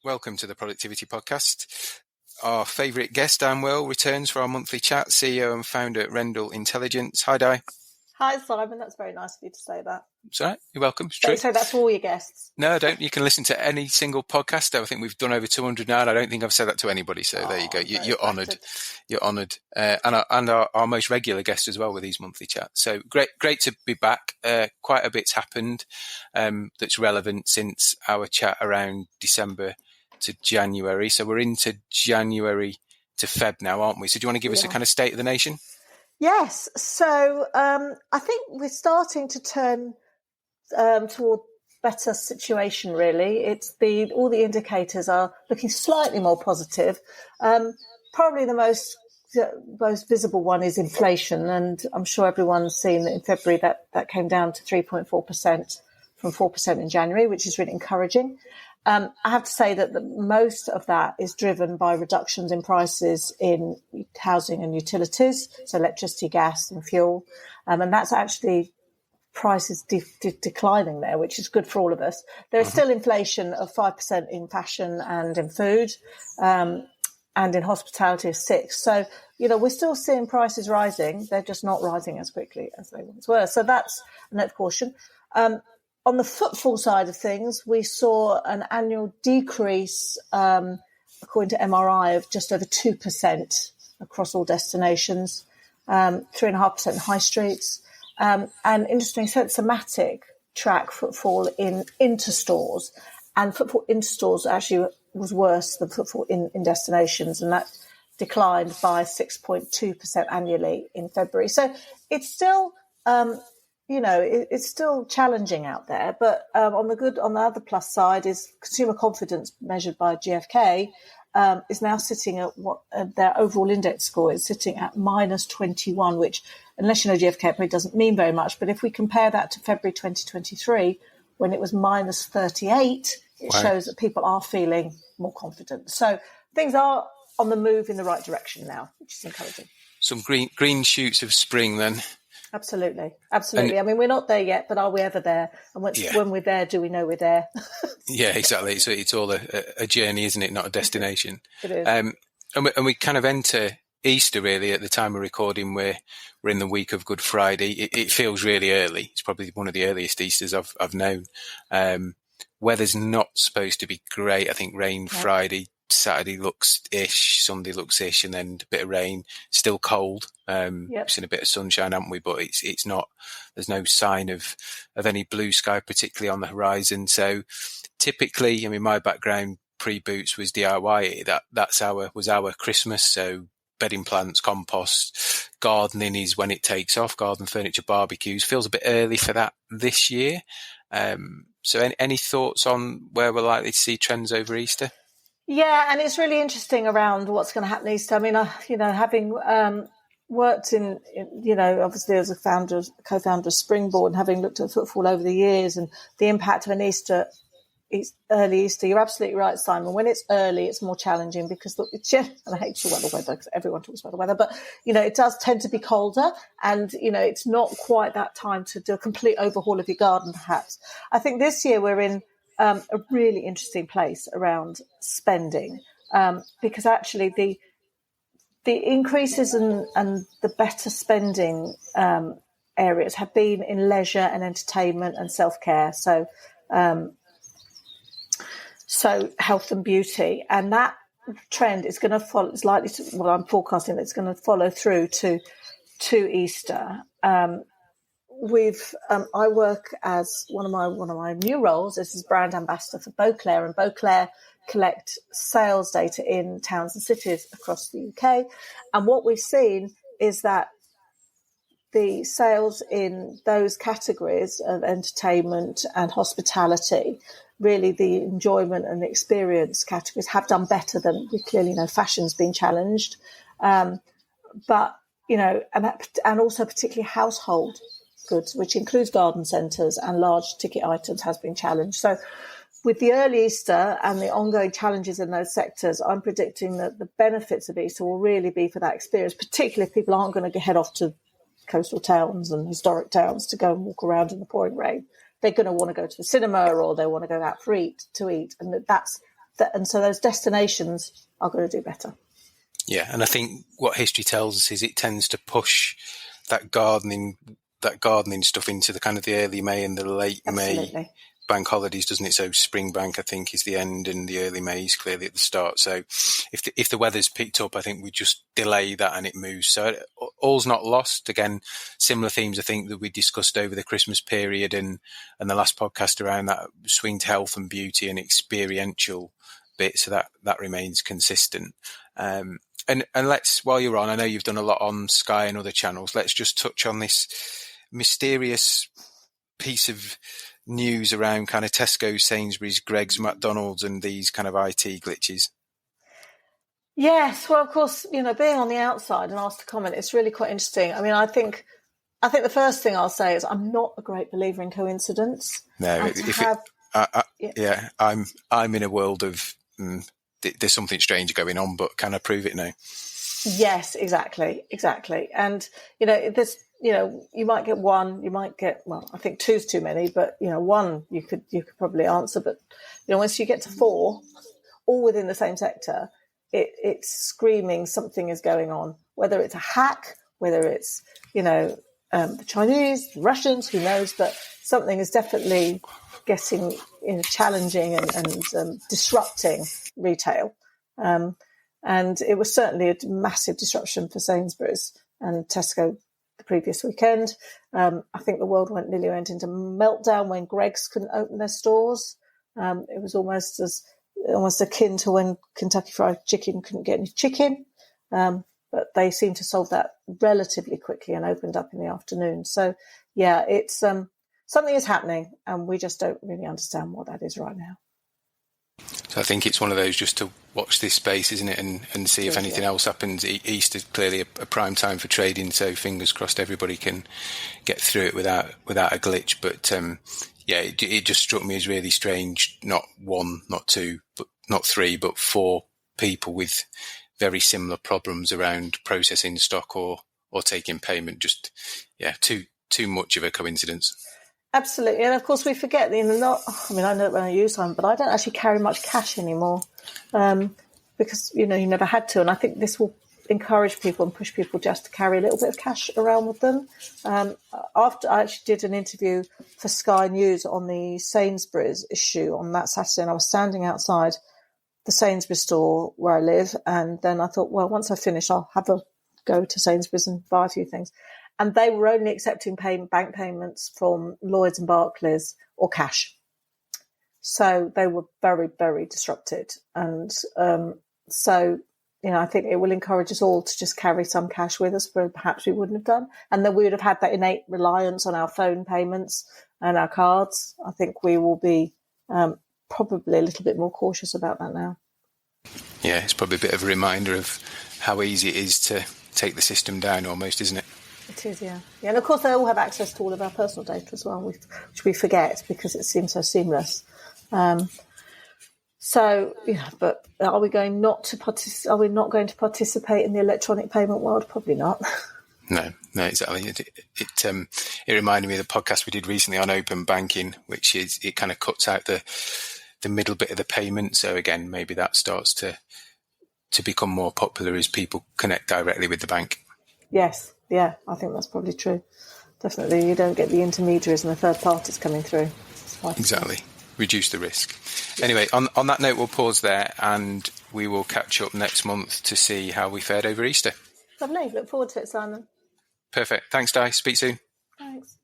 Welcome to the Productivity Podcast. Our favourite guest, Dan Will, returns for our monthly chat, CEO and founder at Rendell Intelligence. Hi, Di. Hi, Simon. That's very nice of you to say that. It's all right. You're welcome. It's true. Don't say that to all your guests. No, I don't. You can listen to any single podcast. I think we've done over 200 now, and I don't think I've said that to anybody. So there you go. You're honoured. You're honoured. And our most regular guest as well with these monthly chats. So great to be back. Quite a bit's happened that's relevant since our chat around December to January. So we're into January to Feb now, aren't we? So do you want to give us a kind of state of the nation? Yes. So I think we're starting to turn toward better situation, really. It's all the indicators are looking slightly more positive. Probably the most visible one is inflation. And I'm sure everyone's seen that in February that came down to 3.4% from 4% in January, which is really encouraging. I have to say that most of that is driven by reductions in prices in housing and utilities, so electricity, gas and fuel. And that's actually prices declining there, which is good for all of us. There is still inflation of 5% in fashion and in food, and in hospitality of 6%. So, we're still seeing prices rising. They're just not rising as quickly as they once were. So that's a note of caution. On the footfall side of things, we saw an annual decrease, according to MRI, of just over 2% across all destinations, 3.5% in high streets. And interesting, so thematic track footfall into stores. And footfall into stores actually was worse than footfall in destinations. And that declined by 6.2% annually in February. So it's still... it's still challenging out there, but on the other plus side is consumer confidence measured by GfK is now sitting at what their overall index score is sitting at -21, which, unless you know GfK, probably doesn't mean very much. But if we compare that to February 2023, when it was -38, it shows that people are feeling more confident. So things are on the move in the right direction now, which is encouraging. Some green shoots of spring then. Absolutely. I mean, we're not there yet, but are we ever there? And when we're there, do we know we're there? Yeah, exactly. So it's all a journey, isn't it? Not a destination. It is. And we kind of enter Easter really at the time of recording. We're in the week of Good Friday. It feels really early. It's probably one of the earliest Easters I've known. Weather's not supposed to be great. I think rain Friday. Saturday looks ish, Sunday looks ish, and then a bit of rain. Still cold. We've seen a bit of sunshine, haven't we? But it's not. There's no sign of any blue sky, particularly on the horizon. So typically, I mean, my background pre-boots was DIY. Was our Christmas. So bedding plants, compost, gardening is when it takes off. Garden furniture, barbecues. Feels a bit early for that this year. So any thoughts on where we're likely to see trends over Easter? Yeah, and it's really interesting around what's going to happen Easter. I mean, having worked in, obviously as a co-founder of Springboard, and having looked at footfall over the years and the impact of an early Easter, you're absolutely right, Simon. When it's early, it's more challenging because and I hate to talk about the weather because everyone talks about the weather, but, it does tend to be colder and, it's not quite that time to do a complete overhaul of your garden, perhaps. I think this year we're in a really interesting place around spending, because actually the increases and the better spending areas have been in leisure and entertainment and self-care. So health and beauty, and that trend is going to follow. It's likely to. Well, I'm forecasting that it's going to follow through to Easter. I work as one of my new roles. This is brand ambassador for Beauclair, and Beauclair collect sales data in towns and cities across the UK. And what we've seen is that the sales in those categories of entertainment and hospitality, really the enjoyment and the experience categories, have done better than we clearly know. Fashion's been challenged, but and also particularly household goods, which includes garden centres and large ticket items, has been challenged. So with the early Easter and the ongoing challenges in those sectors, I'm predicting that the benefits of Easter will really be for that experience, particularly if people aren't going to head off to coastal towns and historic towns to go and walk around in the pouring rain. They're going to want to go to the cinema or they want to go out to eat. And that's and so those destinations are going to do better. Yeah, and I think what history tells us is it tends to push that gardening stuff into the kind of the early May and the late Absolutely. May bank holidays, doesn't it? So spring bank, I think, is the end, and the early May is clearly at the start. So if the weather's picked up, I think we just delay that and it moves. So all's not lost. Again, similar themes I think that we discussed over the Christmas period and the last podcast around that swing to health and beauty and experiential bit. So that remains consistent. And let's, while you're on, I know you've done a lot on Sky and other channels. Let's just touch on this mysterious piece of news around kind of Tesco, Sainsbury's, Greggs, McDonald's, and these kind of IT glitches. Yes, well, of course, being on the outside and asked to comment, it's really quite interesting. I mean, I think the first thing I'll say is I'm not a great believer in coincidence. No, I'm in a world of there's something strange going on, but can I prove it now? Yes, exactly. And there's you might get one, you might get, well, I think two's too many, but one you could probably answer. But once you get to four, all within the same sector, it's screaming something is going on. Whether it's a hack, whether it's the Chinese, the Russians, who knows? But something is definitely getting challenging and disrupting retail. And it was certainly a massive disruption for Sainsbury's and Tesco the previous weekend. I think the world nearly went into meltdown when Greggs couldn't open their stores. It was almost akin to when Kentucky Fried Chicken couldn't get any chicken. But they seemed to solve that relatively quickly and opened up in the afternoon. So, yeah, it's something is happening, and we just don't really understand what that is right now. So I think it's one of those just to watch this space, isn't it, and see if anything else happens. Easter's clearly a prime time for trading, so fingers crossed everybody can get through it without a glitch. But it just struck me as really strange. Not one, not two, but not three, but four people with very similar problems around processing stock or taking payment. Just too much of a coincidence. Absolutely. And of course we forget I know it when I use time, but I don't actually carry much cash anymore, because you never had to. And I think this will encourage people and push people just to carry a little bit of cash around with them. After I actually did an interview for Sky News on the Sainsbury's issue on that Saturday, and I was standing outside the Sainsbury's store where I live, and then I thought, well, once I finish, I'll have a go to Sainsbury's and buy a few things. And they were only accepting bank payments from Lloyds and Barclays or cash. So they were very, very disrupted. And so, I think it will encourage us all to just carry some cash with us, where perhaps we wouldn't have done. And then we would have had that innate reliance on our phone payments and our cards. I think we will be probably a little bit more cautious about that now. Yeah, it's probably a bit of a reminder of how easy it is to take the system down almost, isn't it? It is, yeah. And of course they all have access to all of our personal data as well, which we forget because it seems so seamless. But are we not going to participate in the electronic payment world? Probably not. No, exactly. It reminded me of the podcast we did recently on open banking, which is it kind of cuts out the middle bit of the payment. So again, maybe that starts to become more popular as people connect directly with the bank. Yes, yeah, I think that's probably true. Definitely, you don't get the intermediaries and the third parties coming through. Exactly. Reduce the risk. Anyway, on that note, we'll pause there and we will catch up next month to see how we fared over Easter. Lovely. Look forward to it, Simon. Perfect. Thanks, Di. Speak soon. Thanks.